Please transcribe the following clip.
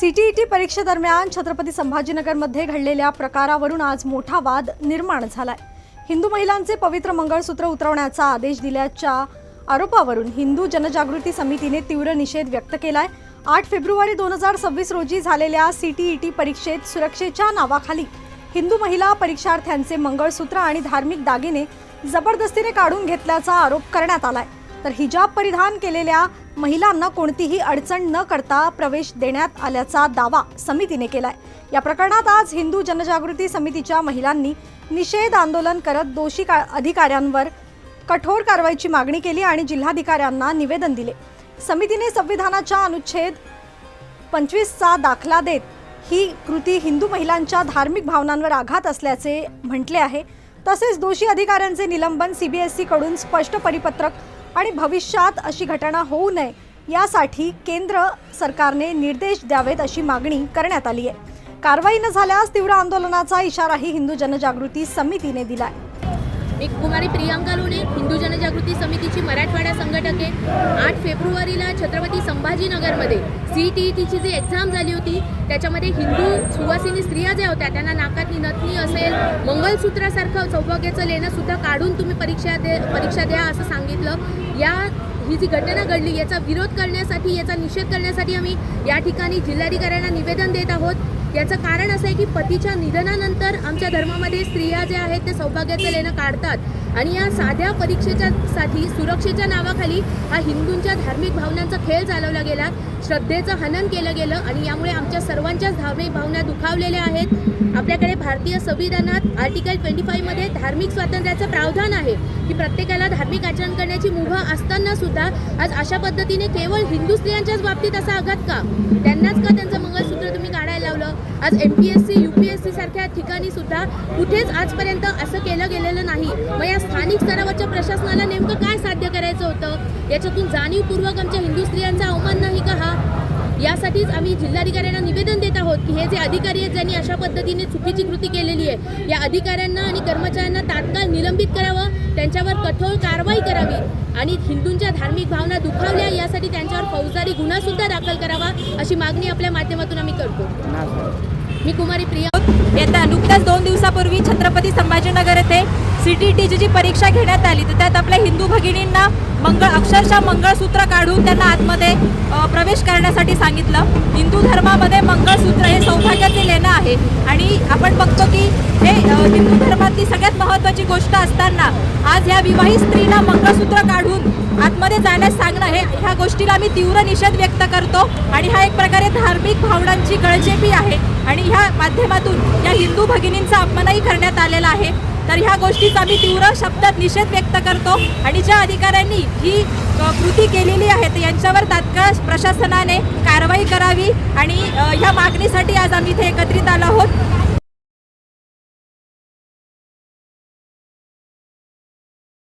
CTET परीक्षेदरम्यान Chhatrapati संभाजीनगरमध्ये घडलेल्या प्रकारावरून आज मोठा वाद निर्माण झालाय। हिंदू महिलांचे पवित्र मंगळसूत्र उतरवण्याचा आदेश दिल्याच्या आरोपावरून हिंदू जनजागृती समितीने तीव्र निषेध व्यक्त केलाय। 8 फेब्रुवारी 2026 रोजी झालेल्या सीटीईटी परीक्षेत सुरक्षेच्या नावाखाली हिंदू महिला परीक्षार्थ्यांचे मंगळसूत्र आणि धार्मिक दागिने जबरदस्तीने काढून घेतल्याचा आरोप करण्यात आलाय। तर हिजाब परिधान केलेल्या महिलांना कोणतीही अडचण न करता प्रवेश देण्यात आल्याचा दावा समितीने केलाय। या प्रकरणात आज हिंदू जनजागृती समितीच्या महिलांनी निषेध आंदोलन करत दोषी अधिकाऱ्यांवर कठोर कारवाईची मागणी केली आणि जिल्हाधिकाऱ्यांना निवेदन दिले। समितीने संविधानाच्या अनुच्छेद 25 चा दाखला देत ही कृती हिंदू महिलांच्या धार्मिक भावनांवर आघात असल्याचे म्हटले आहे। तसेच दोषी अधिकाऱ्यांचे निलंबन सीबीएसई कडून स्पष्ट परिपत्रक आणि भविष्यात अशी घटना होऊ नये यासाठी केंद्र सरकारने निर्देश द्यावेत अशी मागणी करण्यात आली आहे। कारवाई न झाल्यास तीव्र आंदोलनाचा इशाराही हिंदू जनजागृती समितीने दिलाय। मी कुमारी प्रियांका लोणे, हिंदू जनजागृती समितीची मराठवाडा संघटक आहे। 8 फेब्रुवारीला छत्रपती संभाजीनगरमध्ये सीटीईटीची जी एक्झाम झाली होती त्याच्यामध्ये हिंदू सुवासिनी स्त्रिया ज्या होत्या त्यांना नाकातली नथनी असेल, मंगळसूत्रासारखं सौभाग्याचं लेणं सुद्धा काढून तुम्ही परीक्षा द्या असं सांगितलं। ही जी घटना घडली याचा विरोध करण्यासाठी, याचा निषेध करण्यासाठी आम्ही या ठिकाणी जिल्हाधिकाऱ्यांना निवेदन देत आहोत। याचं कारण असं आहे की पतीच्या निधनानंतर आमच्या धर्मामध्ये स्त्रिया ज्या आहेत ते सौभाग्याचं लेणं काढतात आणि या साध्या परीक्षेच्यासाठी सुरक्षेच्या नावाखाली हा हिंदूंच्या धार्मिक भावनांचा खेळ चालवला गेला, श्रद्धेचं हनन केलं गेलं आणि यामुळे आमच्या सर्वांच्याच धार्मिक भावना दुखावलेल्या आहेत। आपल्याकडे भारतीय संविधानात आर्टिकल 25 मध्ये धार्मिक स्वातंत्र्याचं प्रावधान आहे की प्रत्येकाला धार्मिक आचरण करण्याची मुभा असताना सुद्धा आज अशा पद्धतीने केवळ हिंदू स्त्रियांच्याच बाबतीत असा आघात का? त्यांनाच का त्यांचं मंगळसूत्र तुम्ही काढायला लावलं? आज MPSC UPSC सारख्या ठिकाणी सुद्धा कुठेच आजपर्यंत असं केलं गेलेलं नाही। मग या स्थानिक स्तरावरच्या प्रशासनाला नेमकं काय साध्य करायचं होतं? याच्यातून जाणीवपूर्वक आमच्या हिंदू स्त्रियांचा अवमान नाही का हा? यासाठीच आम्ही जिल्हाधिकाऱ्यांना निवेदन देत आहोत की हे जे अधिकारी आहेत ज्यांनी अशा पद्धतीने चुकीची कृती केलेली आहे या अधिकाऱ्यांना आणि कर्मचाऱ्यांना तात्काळ निलंबित करावं, त्यांच्यावर कठोर कारवाई करावी आणि हिंदूंच्या धार्मिक भावना दुखावल्या यासाठी त्यांच्यावर फौजदारी गुन्हा सुद्धा दाखल करावा अशी मागणी आपल्या माध्यमातून आम्ही करतो। मी कुमारी प्रिया येत्या नुकत्याच 2 दिवसापूर्वी छत्रपती संभाजीनगर येथे सीटीईटीची जी परीक्षा घेण्यात आली तर त्यात आपल्या हिंदू भगिनींना अक्षरशः मंगळसूत्र काढून त्यांना आतमध्ये प्रवेश करण्यासाठी सांगितलं। हिंदू धर्मामध्ये मंगळसूत्र हे सौभाग्याचे लेणं आहे आणि आपण बघतो की हे हिंदू धर्मातली सगळ्यात महत्त्वाची गोष्ट असताना आज ह्या विवाहित स्त्रीला मंगळसूत्र काढून आतमध्ये जाण्यास सांगणं ह्या गोष्टीला आम्ही तीव्र निषेध व्यक्त करतो आणि हा एक प्रकारे धार्मिक भावनांची गळचेपी आहे आणि ह्या माध्यमातून या हिंदू भगिनींचा अपमानही करण्यात आलेला आहे। तर ह्या गोष्टीचा आम्ही तीव्र शब्दात निषेध व्यक्त करतो आणि ज्या अधिकाऱ्यांनी ही कृती केलेली आहे तर यांच्यावर तात्काळ प्रशासनाने कारवाई करावी आणि ह्या मागणीसाठी आज आम्ही इथे एकत्रित आलो आहोत।